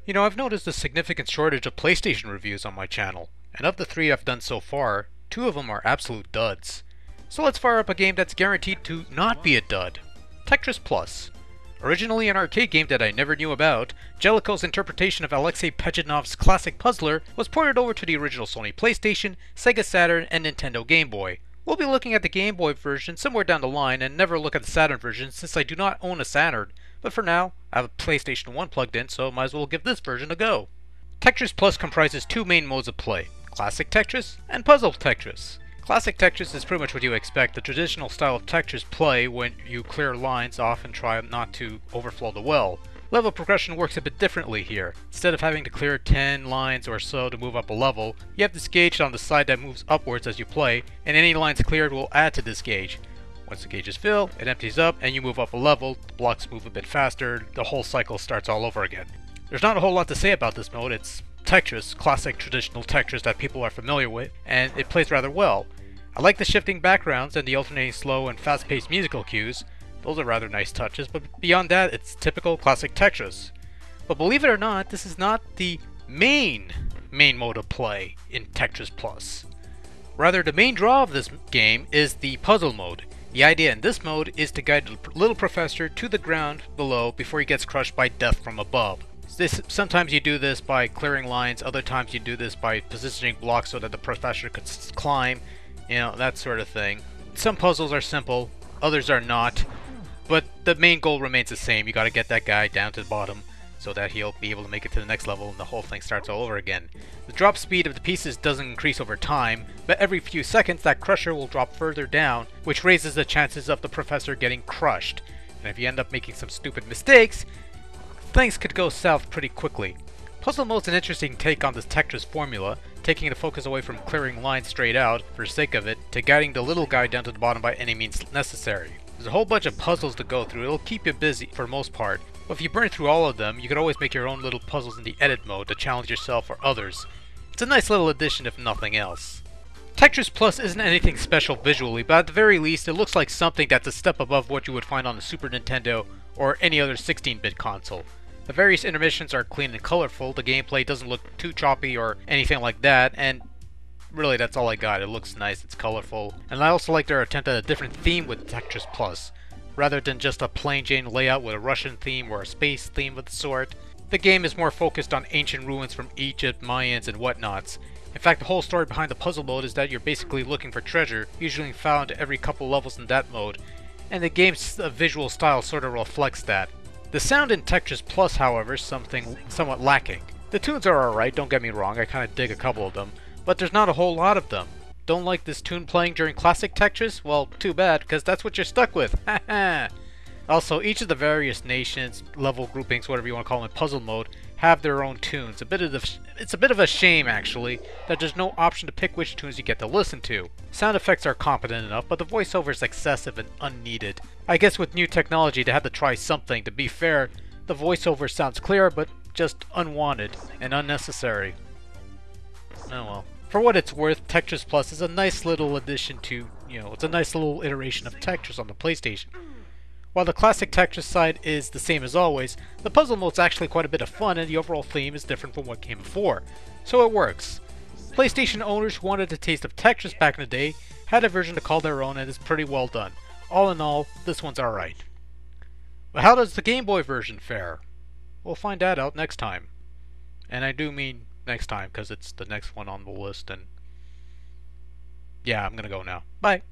You know, I've noticed a significant shortage of PlayStation reviews on my channel, and of the three I've done so far, two of them are absolute duds. So let's fire up a game that's guaranteed to not be a dud. Tetris Plus. Originally an arcade game that I never knew about, Jellicoe's interpretation of Alexei Pejanov's classic puzzler was ported over to the original Sony PlayStation, Sega Saturn, and Nintendo Game Boy. We'll be looking at the Game Boy version somewhere down the line and never look at the Saturn version since I do not own a Saturn, but for now, I have a PlayStation 1 plugged in, so might as well give this version a go. Tetris Plus comprises two main modes of play, Classic Tetris and Puzzle Tetris. Classic Tetris is pretty much what you expect, the traditional style of Tetris play when you clear lines off and try not to overflow the well. Level progression works a bit differently here. Instead of having to clear 10 lines or so to move up a level, you have this gauge on the side that moves upwards as you play, and any lines cleared will add to this gauge. Once the gauge is filled, it empties up and you move up a level, the blocks move a bit faster, the whole cycle starts all over again. There's not a whole lot to say about this mode. It's Tetris, classic traditional Tetris that people are familiar with, and it plays rather well. I like the shifting backgrounds and the alternating slow and fast-paced musical cues. Those are rather nice touches, but beyond that, it's typical classic Tetris. But believe it or not, this is not the main mode of play in Tetris Plus. Rather, the main draw of this game is the puzzle mode. The idea in this mode is to guide the little professor to the ground below before he gets crushed by death from above. Sometimes you do this by clearing lines, other times you do this by positioning blocks so that the professor could climb, you know, that sort of thing. Some puzzles are simple, others are not, but the main goal remains the same. You gotta get that guy down to the bottom so that he'll be able to make it to the next level and the whole thing starts all over again. The drop speed of the pieces doesn't increase over time, but every few seconds that crusher will drop further down, which raises the chances of the professor getting crushed. And if you end up making some stupid mistakes, things could go south pretty quickly. Puzzle mode's an interesting take on this Tetris formula, taking the focus away from clearing lines straight out, for sake of it, to guiding the little guy down to the bottom by any means necessary. There's a whole bunch of puzzles to go through. It'll keep you busy for the most part. But if you burn through all of them, you could always make your own little puzzles in the edit mode to challenge yourself or others. It's a nice little addition if nothing else. Tetris Plus isn't anything special visually, but at the very least it looks like something that's a step above what you would find on the Super Nintendo or any other 16-bit console. The various intermissions are clean and colorful, the gameplay doesn't look too choppy or anything like that, and really that's all I got. It looks nice, it's colorful, and I also like their attempt at a different theme with Tetris Plus. Rather than just a plain Jane layout with a Russian theme or a space theme of the sort, the game is more focused on ancient ruins from Egypt, Mayans, and whatnots. In fact, the whole story behind the puzzle mode is that you're basically looking for treasure, usually found every couple levels in that mode, and the game's visual style sort of reflects that. The sound in Tetris Plus, however, is somewhat lacking. The tunes are alright, don't get me wrong, I kinda dig a couple of them, but there's not a whole lot of them. Don't like this tune playing during Classic Tetris? Well, too bad, because that's what you're stuck with. Haha! Also, each of the various nations, level groupings, whatever you want to call them in puzzle mode, have their own tunes. It's a bit of a shame, actually, that there's no option to pick which tunes you get to listen to. Sound effects are competent enough, but the voiceover is excessive and unneeded. I guess with new technology they had to try something. To be fair, the voiceover sounds clear, but just unwanted and unnecessary. Oh well. For what it's worth, Tetris Plus is a nice little addition to, it's a nice little iteration of Tetris on the PlayStation. While the classic Tetris side is the same as always, the puzzle mode's actually quite a bit of fun and the overall theme is different from what came before, so it works. PlayStation owners who wanted a taste of Tetris back in the day had a version to call their own and is pretty well done. All in all, this one's alright. But how does the Game Boy version fare? We'll find that out next time. And I do mean next time, because it's the next one on the list, and yeah, I'm gonna go now. Bye!